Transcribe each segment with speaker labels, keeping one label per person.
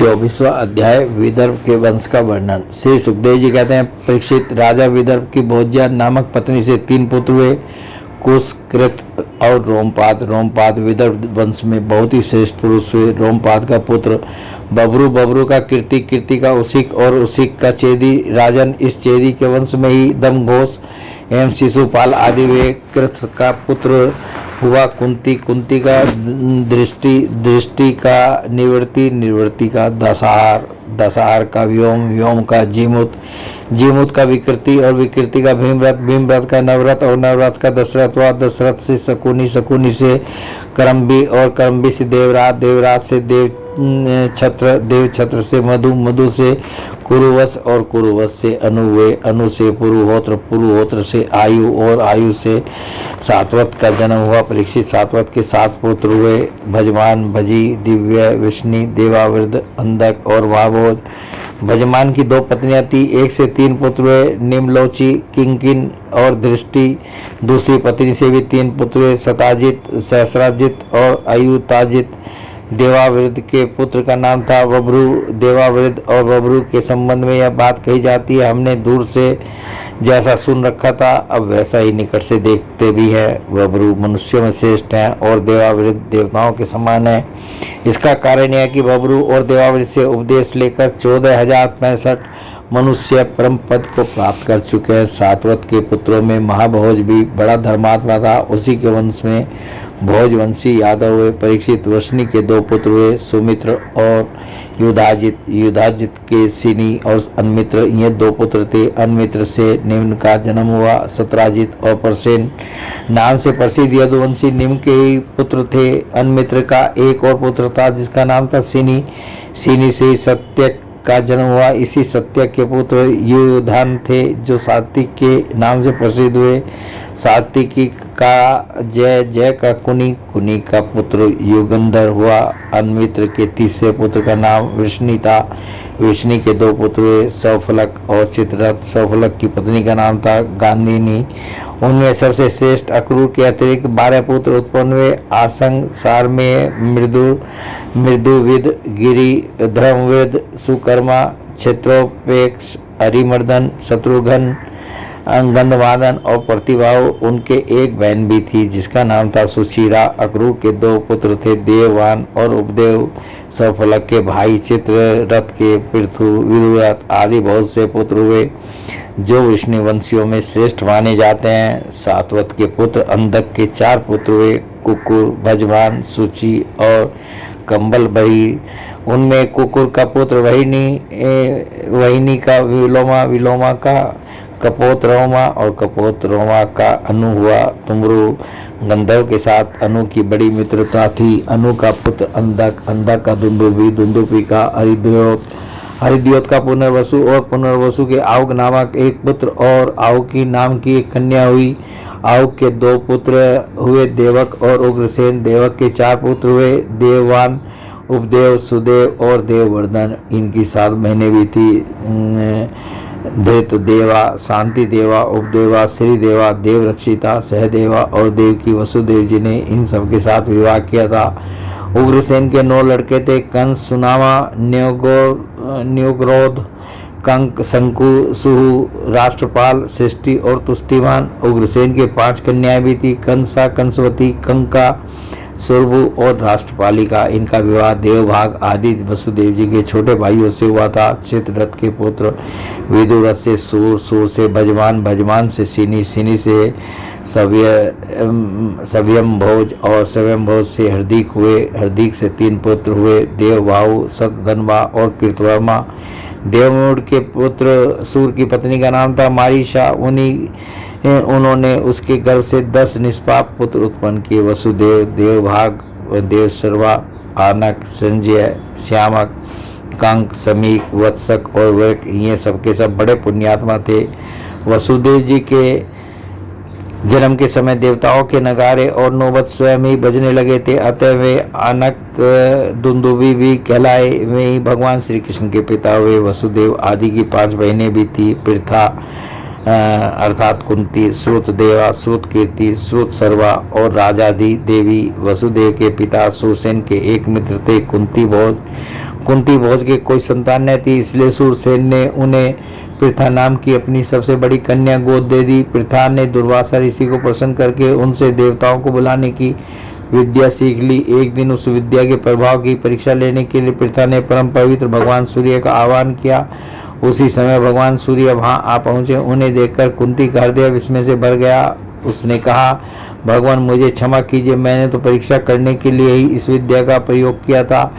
Speaker 1: 24वां अध्याय विदर्भ के वंश का वर्णन। श्री सुखदेव जी कहते हैं, परीक्षित, राजा विदर्भ की भोज्या नामक पत्नी से 3 पुत्र हुए, कुश, कृत और रोमपाद। रोमपाद विदर्भ वंश में बहुत ही श्रेष्ठ पुरुष हुए। रोमपाद का पुत्र बबरू, बबरू का कीर्ति, कीर्ति का उसिक और उसिक का चेदी राजन। इस चेदी के वंश में ही दमघोष एवं शिशुपाल आदि हुए। कृत का पुत्र हुआ कुंती, कुंती का दृष्टि, दृष्टि का निवृत्ति, निवृत्ति का दशहार, दशहार का व्योम, व्योम का जीमूत, जीमूत का विकृति और विकृति का भीमरथ, भीमरथ का नवरथ और नवरथ का दशरथ हुआ। दशरथ से शकुनी, शकुनी से करम्बी और करम्बी से देवराज, देवराज से देव छत्र, देव छत्र से मधु, मधु से कुरुवश और कुरुवश से अनु हुए। अनु से पुरुहोत्र, पुरुहोत्र से आयु और आयु से सातवत का जन्म हुआ। परीक्षित, सातवत के 7 पुत्र हुए, भजमान, भजी, दिव्य, विष्णु, देवावृद्ध, अंधक और महाभोज। भजमान की 2 पत्नियां थी, 1 से 3 पुत्र हुए, निम्लोची, किंकिन और दृष्टि। दूसरी पत्नी से भी 3 पुत्र हुए, सताजित, सहस्राजित और अयुताजित। देवावृद्ध के पुत्र का नाम था बबरू। देवावृद्ध और बबरू के संबंध में यह बात कही जाती है, हमने दूर से जैसा सुन रखा था अब वैसा ही निकट से देखते भी है। बबरू मनुष्यों में श्रेष्ठ हैं और देवावृद्ध देवताओं के समान है। इसका कारण यह है कि बबरू और देवावृद्ध से उपदेश लेकर 14,065 मनुष्य परम पद को प्राप्त कर चुके हैं। सातवत के पुत्रों में महाभोज भी बड़ा धर्मात्मा था, उसी के वंश में भोजवंशी यादव हुए। परीक्षित, वष्णी के 2 पुत्र हुए, सुमित्र और युधाजित। युधाजित के सिनी और अन्मित्र, ये 2 पुत्र थे। अन्मित्र से निम्न का जन्म हुआ, सत्राजित और परसेन नाम से प्रसिद्ध यदुवंशी निम्न के ही पुत्र थे। अन्मित्र का एक और पुत्र था जिसका नाम था सिनी। सिनी से सत्यक का जन्म हुआ। इसी सत्यक के पुत्र युधान थे जो सात्विक के नाम से प्रसिद्ध हुए। सात्विकी का जय, जय का कुनी, कुनी का पुत्र युगंधर हुआ। अन्मित्र के तीसरे पुत्र का नाम विष्णु था। विष्णु के 2 पुत्र हुए, सौफलक और चित्ररथ। सौफलक की पत्नी का नाम था गांधिनी। उनमें सबसे श्रेष्ठ अक्रूर के अतिरिक्त 12 पुत्र उत्पन्न हुए। आसंग, सारमेय, मृदु, मृदुविद, गिरि, धर्मविद, सुकर्मा, क्षेत्रोपेक्ष, हरिमर्दन, शत्रुघ्न, गंधमादन और प्रतिभाव। उनके एक बहन भी थी जिसका नाम था सुशीरा। अक्रूर के 2 पुत्र थे, देववान और उपदेव। सौफलक के भाई चित्ररथ के पृथु, विदुरथ आदि बहुत से पुत्र हुए जो विष्णु वंशियों में श्रेष्ठ माने जाते हैं। सातवत के पुत्र अंधक के 4 पुत्र हुए, कुकुर, भजमान, सूची और कंबल बही। उनमें कुकुर का पुत्र वहिनी, वहिनी का विलोमा, विलोमा का कपोत रोमा और कपोत रोमा का अनु हुआ। तुमरु गंधर्व के साथ अनु की बड़ी मित्रता थी। अनु का पुत्र अंधक, अंधक का दुंदुभि, दुंदुभि का हरिद्योत, हरिद्योत का पुनर्वसु और पुनर्वसु के आहुक नामक एक पुत्र और आहुकी नाम की एक कन्या हुई। आहुक के 2 पुत्र हुए, देवक और उग्रसेन। देवक के 4 पुत्र हुए, देववान, उपदेव, सुदेव और देववर्धन। इनकी 7 बहनें भी थी, धृत देवा, शांति देवा, उपदेवा, श्रीदेवा, देवरक्षिता, सहदेवा और देवकी। वसुदेव जी ने इन सब के साथ विवाह किया था। उग्रसेन के 9 लड़के थे, कंस, सुनामा, न्योग्रोध, कंक, शंकु, सुहु, राष्ट्रपाल, सृष्टि और तुष्टिमान। उग्रसेन के 5 कन्याएं भी थी, कंसा, कंसवती, कंका, सुरभु और राष्ट्रपालिका। इनका विवाह देवभाग आदि वसुदेव जी के छोटे भाइयों से हुआ था। चित्ररथ के पुत्र विदुरथ से सूर, सूर से भजमान, भजमान से सिनी, सिनी से सव्यम भोज और सव्यम भोज से हरदीक हुए। हरदीक से 3 पुत्र हुए, देवबाहु, सतधनवा और कीर्तवर्मा। देवमूढ़ के पुत्र सूर की पत्नी का नाम था मारीशा। उन्होंने उसके गर्भ से 10 निष्पाप पुत्र उत्पन्न किए। वसुदेव, देवभाग, देवशर्वा, आनक, संजय, श्यामक, कंक, समीक, वत्सक और वैक, ये सबके सब बड़े पुण्यात्मा थे। वसुदेव जी के जन्म के समय देवताओं के नगारे और नौबत स्वयं ही बजने लगे थे, अतः वे आनक, दुंदुभि भी कहलाए। वे ही भगवान श्री कृष्ण के पिता हुए। वसुदेव आदि की 5 बहनें भी थी, पृथा अर्थात कुंती, श्रुत देवा, श्रुत कीर्ति, श्रुत सर्वा और राजाधि देवी। वसुदेव के पिता सुरसेन के एक मित्र थे, कुंती भोज। कुंती भोज के कोई संतान नहीं थी, इसलिए सूरसेन ने उन्हें पृथा नाम की अपनी सबसे बड़ी कन्या गोद दे दी। पृथा ने दुर्वासा ऋषि को प्रसन्न करके उनसे देवताओं को बुलाने की विद्या सीख ली। एक दिन उस विद्या के प्रभाव की परीक्षा लेने के लिए पृथा ने परम पवित्र भगवान सूर्य का आह्वान किया। उसी समय भगवान सूर्य वहां आ पहुंचे। उन्हें देखकर कुंती का हृदय विस्मय से भर गया। उसने कहा, भगवान मुझे क्षमा कीजिए, मैंने तो परीक्षा करने के लिए ही इस विद्या का प्रयोग किया था।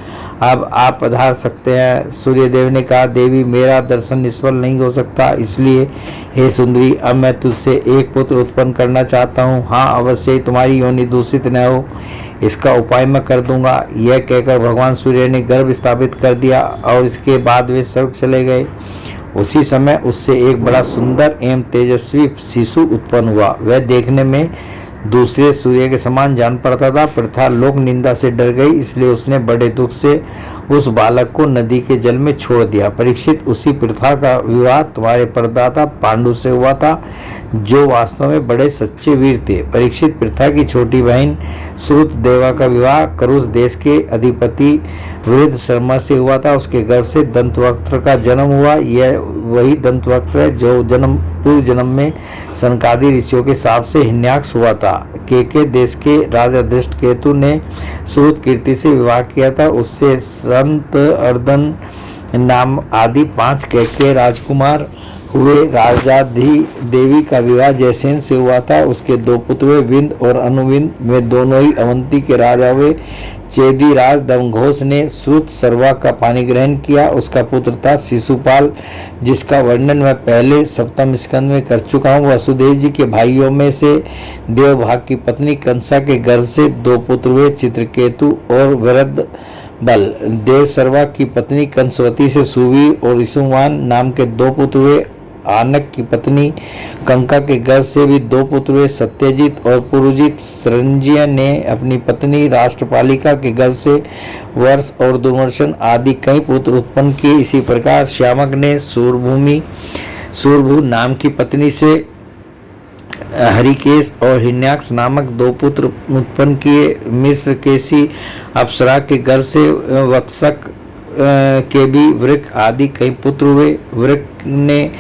Speaker 1: अब आप पधार सकते हैं। सूर्यदेव ने कहा, देवी मेरा दर्शन निष्फल नहीं हो सकता, इसलिए हे सुंदरी, अब मैं तुझसे एक पुत्र उत्पन्न करना चाहता हूँ। हाँ अवश्य, तुम्हारी योनि दूषित न हो, इसका उपाय मैं कर दूंगा। यह कहकर भगवान सूर्य ने गर्भ स्थापित कर दिया और इसके बाद वे स्वर्ग चले गए। उसी समय उससे एक बड़ा सुंदर एवं तेजस्वी शिशु उत्पन्न हुआ। वह देखने में दूसरे सूर्य के समान जान पड़ता था। पृथा लोक निंदा से डर गई, इसलिए उसने बड़े दुख से उस बालक को नदी के जल में छोड़ दिया। परीक्षित, उसी पृथा का विवाह तुम्हारे परदाता पांडु से हुआ था, जो वास्तव में बड़े सच्चे वीर थे। परीक्षित, पृथा की छोटी बहन श्रुत देवा का विवाह करुष देश के अधिपति वृद्ध शर्मा से हुआ था। उसके गर्भ से दंतवक्त्र का जन्म हुआ। यह वही दंतवक्त्र है जो पूर्व जन्म में सनकादि ऋषियों के शाप से हिरण्याक्ष हुआ था। केके देश के राजा दृष्टकेतु ने श्रुत कीर्ति से विवाह किया था। उससे संत अर्दन नाम आदि 5 केके राजकुमार हुए। राजाधि देवी का विवाह जयसेन से हुआ था। उसके 2 पुत्र हुए, विंद और अनुविंद। वे दोनों ही अवंती के राजा हुए। चेदी राज दमघोष ने श्रुत सर्वा का पानी ग्रहण किया। उसका पुत्र था शिशुपाल, जिसका वर्णन मैं पहले सप्तम स्कंद में कर चुका हूँ। वसुदेव जी के भाइयों में से देवभाग की पत्नी कंसा के गर्भ से 2 पुत्र हुए, चित्रकेतु और वृद्ध बल। देव सर्वा की पत्नी कंसवती से सुवीर और ऋषुमान नाम के 2 पुत्र हुए। आनक की पत्नी कंका के गर्भ से भी 2 पुत्र हुए, सत्यजित और पुरुजित। सरंजिया ने अपनी पत्नी राष्ट्रपालिका के गर्भ से वर्ष और दुर्मर्शन आदि कई पुत्र उत्पन्न किए। इसी प्रकार श्यामक ने सूरभू नाम की पत्नी से हरिकेश और हिरण्याक्ष नामक 2 पुत्र उत्पन्न किए। मिस्र केसी अप्सरा के गर्भ से वत्सक के भी वृक आदि कई पुत्र हुए। वृक ने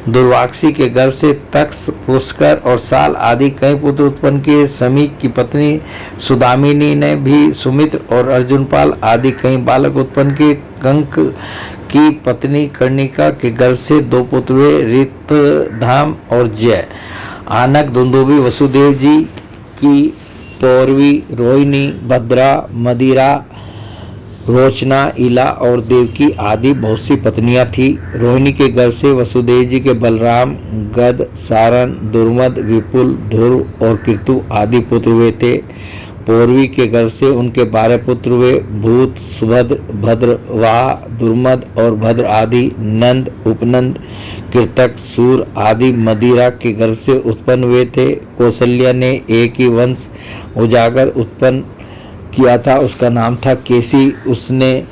Speaker 1: दुर्वाक्षी के गर्भ से तक्ष, पुष्कर और साल आदि कई पुत्र उत्पन्न किए। समीक की पत्नी सुदामिनी ने भी सुमित्र और अर्जुनपाल आदि कई बालक उत्पन्न किए। कंक की पत्नी कर्णिका के गर्भ से 2 पुत्र हुए, ऋतधाम और जय। आनक दुंदुभी वसुदेव जी की पौरवी, रोहिणी, भद्रा, मदिरा, रोचना, इला और देवकी आदि बहुत सी पत्नियां थी। रोहिणी के गर्भ से वसुदेव जी के बलराम, गद, सारण, दुर्मद, विपुल, ध्रुव और कीर्तु आदि पुत्र हुए थे। पौरवी के गर्भ से उनके 12 पुत्र हुए, भूत, सुभद्र, भद्रवाह, दुर्मद और भद्र आदि। नंद, उपनंद, कीर्तक, सूर आदि मदिरा के गर्भ से उत्पन्न हुए थे। कौशल्या ने एक ही वंश उजागर उत्पन्न किया था, उसका नाम था केसी। उसने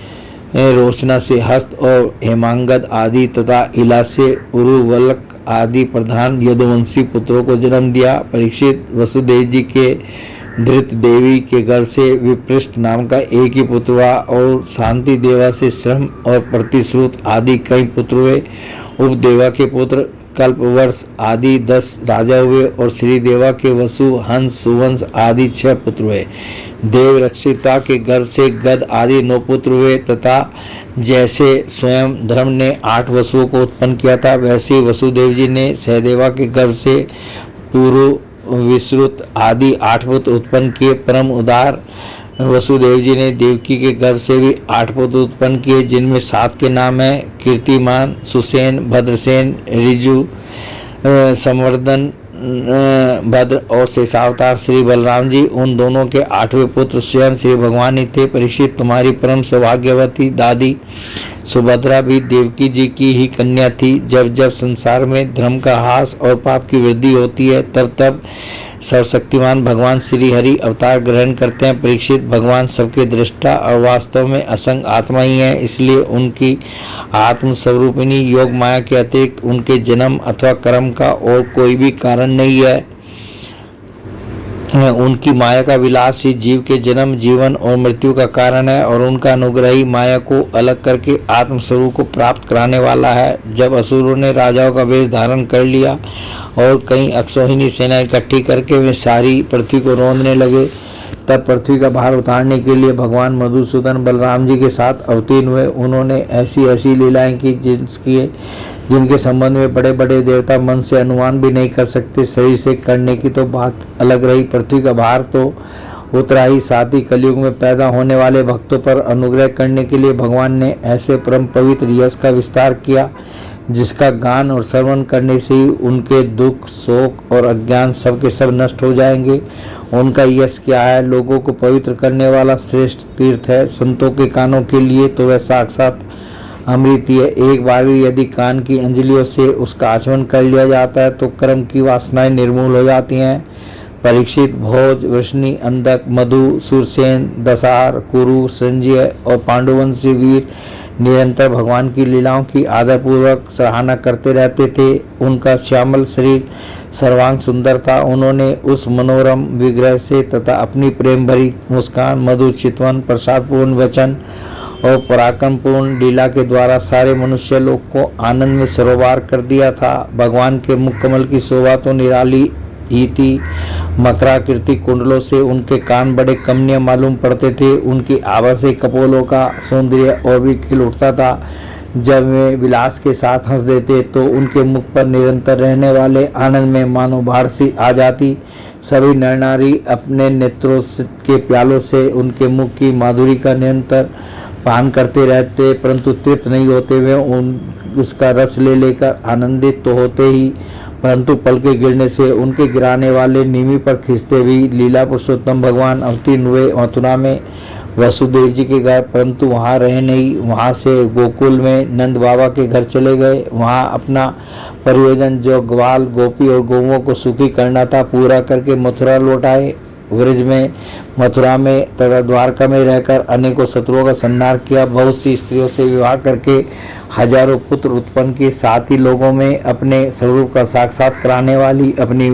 Speaker 1: रोचना से हस्त और हेमांगद आदि तथा इला से उरुवलक आदि प्रधान यदुवंशी पुत्रों को जन्म दिया। परीक्षित, वसुदेव जी के धृत देवी के गर्भ से विपृष्ट नाम का एक ही पुत्र हुआ और शांति देवा से श्रम और प्रतिश्रुत आदि कई पुत्र हुए। उपदेवा के पुत्र कल्पवर्ष आदि 10 राजा हुए और श्रीदेवा के वसु, हंस, सुवंश आदि 6 पुत्र हुए। देव रक्षिता के गर्भ से गद आदि 9 पुत्र हुए तथा जैसे स्वयं धर्म ने 8 वसुओं को उत्पन्न किया था, वैसे वसुदेव जी ने सहदेवा के गर्भ से पुरु, विश्रुत आदि 8 पुत्र उत्पन्न किए। परम उदार वसुदेव जी ने देवकी के गर्भ से भी 8 पुत्र उत्पन्न किए, जिनमें 7 के नाम हैं कीर्तिमान, सुसेन, भद्रसेन, ऋजु, संवर्धन, भद्र और शेषावतार श्री बलराम जी। उन दोनों के 8वें पुत्र स्वयं श्री भगवान ही थे। परीक्षित, तुम्हारी परम सौभाग्यवती दादी सुभद्रा भी देवकी जी की ही कन्या थी। जब जब संसार में धर्म का ह्रास और पाप की वृद्धि होती है, तब तब सर्वशक्तिमान भगवान श्री हरि अवतार ग्रहण करते हैं। परीक्षित, भगवान सबके दृष्टा और वास्तव में असंग आत्मा ही है, इसलिए उनकी आत्म स्वरूपिणी योग माया के अतिरिक्त उनके जन्म अथवा कर्म का और कोई भी कारण नहीं है। उनकी माया का विलास ही जीव के जन्म, जीवन और मृत्यु का कारण है और उनका अनुग्रह ही माया को अलग करके आत्मस्वरूप को प्राप्त कराने वाला है। जब असुरों ने राजाओं का वेश धारण कर लिया और कई अक्षौहिणी सेना इकट्ठी करके वे सारी पृथ्वी को रौंदने लगे, तब पृथ्वी का भार उतारने के लिए भगवान मधुसूदन बलराम जी के साथ अवतीर्ण हुए। उन्होंने ऐसी ऐसी लीलाएं की जिनके संबंध में बड़े बड़े देवता मन से अनुमान भी नहीं कर सकते। शरीर से करने की तो बात अलग रही, पृथ्वी का भार तो उतरा ही, साथ ही कलयुग में पैदा होने वाले भक्तों पर अनुग्रह करने के लिए भगवान ने ऐसे परम पवित्र यश का विस्तार किया जिसका गान और श्रवण करने से ही उनके दुख, शोक और अज्ञान सब के सब नष्ट हो जाएंगे। उनका यश क्या है? लोगों को पवित्र करने वाला श्रेष्ठ तीर्थ है। संतों के कानों के लिए तो वह साक्षात अमृत ही है। एक बार भी यदि कान की अंजलियों से उसका आचमन कर लिया जाता है तो कर्म की वासनाएं निर्मूल हो जाती हैं। परीक्षित, भोज, वृष्णि, अंधक, मधु, सूरसेन, दशार, कुरु, संजय और पांडुवंशी वीर निरंतर भगवान की लीलाओं की आदरपूर्वक सराहना करते रहते थे। उनका श्यामल शरीर सर्वांग सुंदर था। उन्होंने उस मनोरम विग्रह से तथा अपनी प्रेम भरी मुस्कान, मधुर चितवन, प्रसादपूर्ण वचन और पराक्रमपूर्ण लीला के द्वारा सारे मनुष्य लोक को आनंद में सरोवर कर दिया था। भगवान के मुख कमल की शोभा तो निराली ही थी। मकराकृति कुंडलों से उनके कान बड़े कमनीय मालूम पड़ते थे। उनकी आभा से कपोलों का सौंदर्य और भी खिल उठता था। जब वे विलास के साथ हंस देते तो उनके मुख पर निरंतर रहने वाले आनंद में मानो बाढ़ सी आ जाती। सभी नर नारी अपने नेत्रों के प्यालों से उनके मुख की माधुरी का निरंतर पान करते रहते, परंतु तृप्त नहीं होते। वे उसका रस ले लेकर आनंदित तो होते ही, परंतु पल के गिरने से उनके गिराने वाले नीमी पर खिंचते हुए लीला पुरुषोत्तम भगवान अवतीर्ण हुए मथुरा में वसुदेव जी के घर, परंतु वहाँ रहे नहीं। वहाँ से गोकुल में नंद बाबा के घर चले गए। वहाँ अपना प्रयोजन जो ग्वाल, गोपी और गौओं को सुखी करना था पूरा करके मथुरा लौट आए। व्रज में, मथुरा में तथा द्वारका में रहकर अनेकों शत्रुओं का संहार किया। बहुत सी स्त्रियों से विवाह करके हजारों पुत्र उत्पन्न किए। साथ ही लोगों में अपने स्वरूप का साक्षात कराने वाली अपनी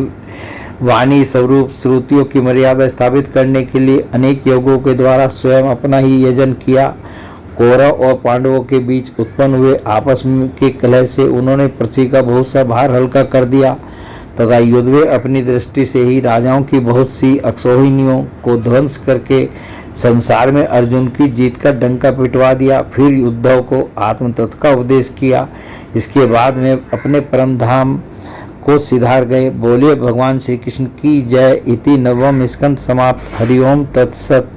Speaker 1: वाणी स्वरूप श्रुतियों की मर्यादा स्थापित करने के लिए अनेक योगों के द्वारा स्वयं अपना ही यजन किया। कौरव और पांडवों के बीच उत्पन्न हुए आपस के कलह से उन्होंने पृथ्वी का बहुत सा भार हल्का कर दिया तथा युद्ध में अपनी दृष्टि से ही राजाओं की बहुत सी अक्षौहिणियों को ध्वंस करके संसार में अर्जुन की जीत का डंका पिटवा दिया। फिर उद्धव को आत्मतत्व का उपदेश किया। इसके बाद में अपने परम धाम को सिधार गए। बोलिए भगवान श्री कृष्ण की जय। इति नवम स्कंद समाप्त। हरिओम तत्सत।